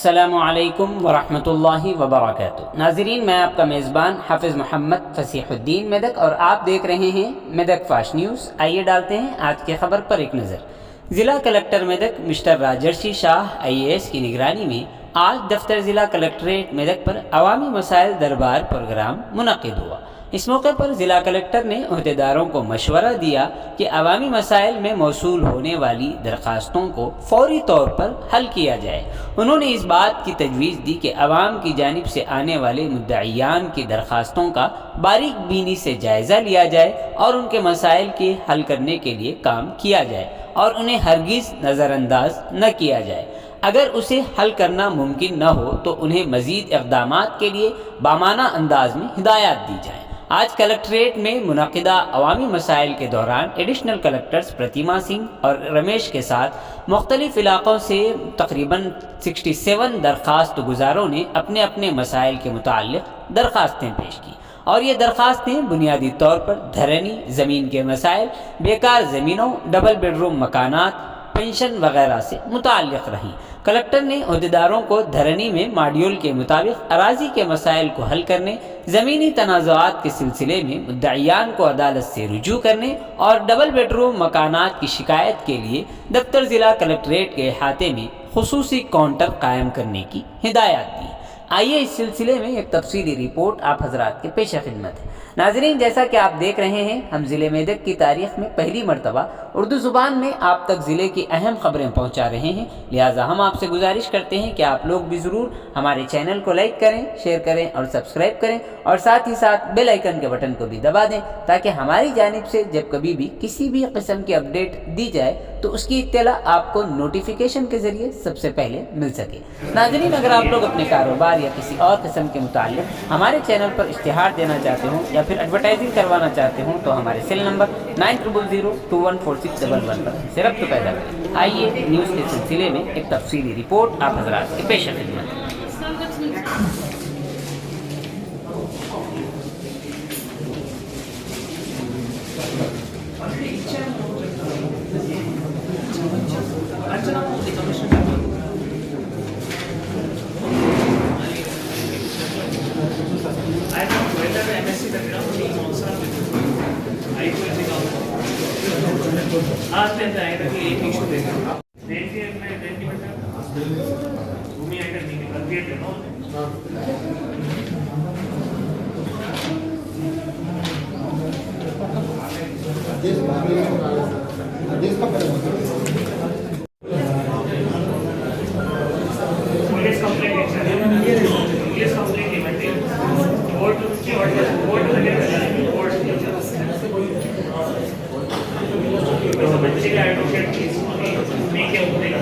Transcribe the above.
अस्सलामुअलैकुम वरहमतुल्लाहि वबरकातुहू। नाज़रीन, मैं आपका मेज़बान हाफिज़ मोहम्मद फ़सीहुद्दीन मेदक और आप देख रहे हैं मेदक फास्ट न्यूज़। आइए डालते हैं आज की खबर पर एक नज़र। ज़िला कलेक्टर मेदक मिस्टर राजर्षि शाह IAS की निगरानी में आज दफ्तर ज़िला कलेक्ट्रेट मेदक पर अवामी मसाइल दरबार प्रोग्राम मुनक़िद हुआ। इस मौके पर ज़िला कलेक्टर ने अहदेदारों को मशवरा दिया कि अवामी मसाइल में मौसूल होने वाली दरख्वास्तों को फौरी तौर पर हल किया जाए। उन्होंने इस बात की तजवीज़ दी कि अवाम की जानिब से आने वाले मुद्दईयान की दरख्वास्तों का बारीक बीनी से जायज़ा लिया जाए और उनके मसाइल के हल करने के लिए काम किया जाए और उन्हें हरगिज़ नज़रअंदाज न किया जाए। अगर उसे हल करना मुमकिन न हो तो उन्हें मज़ीद इक़दामात के लिए बामाना अंदाज में हिदायत दी जाए। आज कलेक्ट्रेट में मुनक़िदा अवामी मसाइल के दौरान एडिशनल कलेक्टर्स प्रतिमा सिंह और रमेश के साथ मुख्तलिफ़ इलाक़ों से तकरीबन 67 दरख्वास्त गुज़ारों ने अपने अपने मसाइल के मुताल्लिक़ दरख्वास्तें पेश की और ये दरख्वास्तें बुनियादी तौर पर धरनी ज़मीन के मसाइल, बेकार ज़मीनों, डबल बेडरूम मकानात, पेंशन वगैरह से मुताल्लिक़ रहीं। कलेक्टर ने अहदेदारों को धरनी में मॉड्यूल के मुताबिक अराजी के मसाइल को हल करने, ज़मीनी तनाज़ुआत के सिलसिले में मुद्दईयान को अदालत से रुजू करने और डबल बेडरूम मकानात की शिकायत के लिए दफ्तर ज़िला कलेक्ट्रेट के अहाते में खुसूसी काउंटर कायम करने की हिदायत दी। आइए इस सिलसिले में एक तफसीली रिपोर्ट आप हजरात के पेश खिदमत है। नाजरीन, जैसा कि आप देख रहे हैं, हम ज़िले मेदक की तारीख़ में पहली मरतबा उर्दू ज़ुबान में आप तक ज़िले की अहम ख़बरें पहुँचा रहे हैं। लिहाजा हम आपसे गुजारिश करते हैं कि आप लोग भी ज़रूर हमारे चैनल को लाइक करें, शेयर करें और सब्सक्राइब करें और साथ ही साथ बेल आइकन के बटन को भी दबा दें ताकि हमारी जानिब से जब कभी भी किसी भी किस्म की अपडेट दी जाए तो उसकी इत्तला आपको नोटिफिकेशन के ज़रिए सबसे पहले मिल सके। नाज़रीन, अगर आप लोग अपने कारोबार या किसी और किस्म के मुताल्लिक़ हमारे चैनल पर इश्तिहार देना चाहते हों या फिर एडवर्टाइजिंग करवाना चाहते हों तो हमारे सेल नंबर 9000214611 पर से रब्त पैदा करें। आइए न्यूज़ के सिलसिले में एक तफसीली रिपोर्ट आप हज़रात के पेश खिदमत है। आज कहता है कि एक इशू देगा देखिए मैं देखिए बेटा भूमि आइटम नहीं निकल दिए थे ना पुलिस कंप्लेंट कोर्ट बच्चे का एडवोकेट में क्या होने का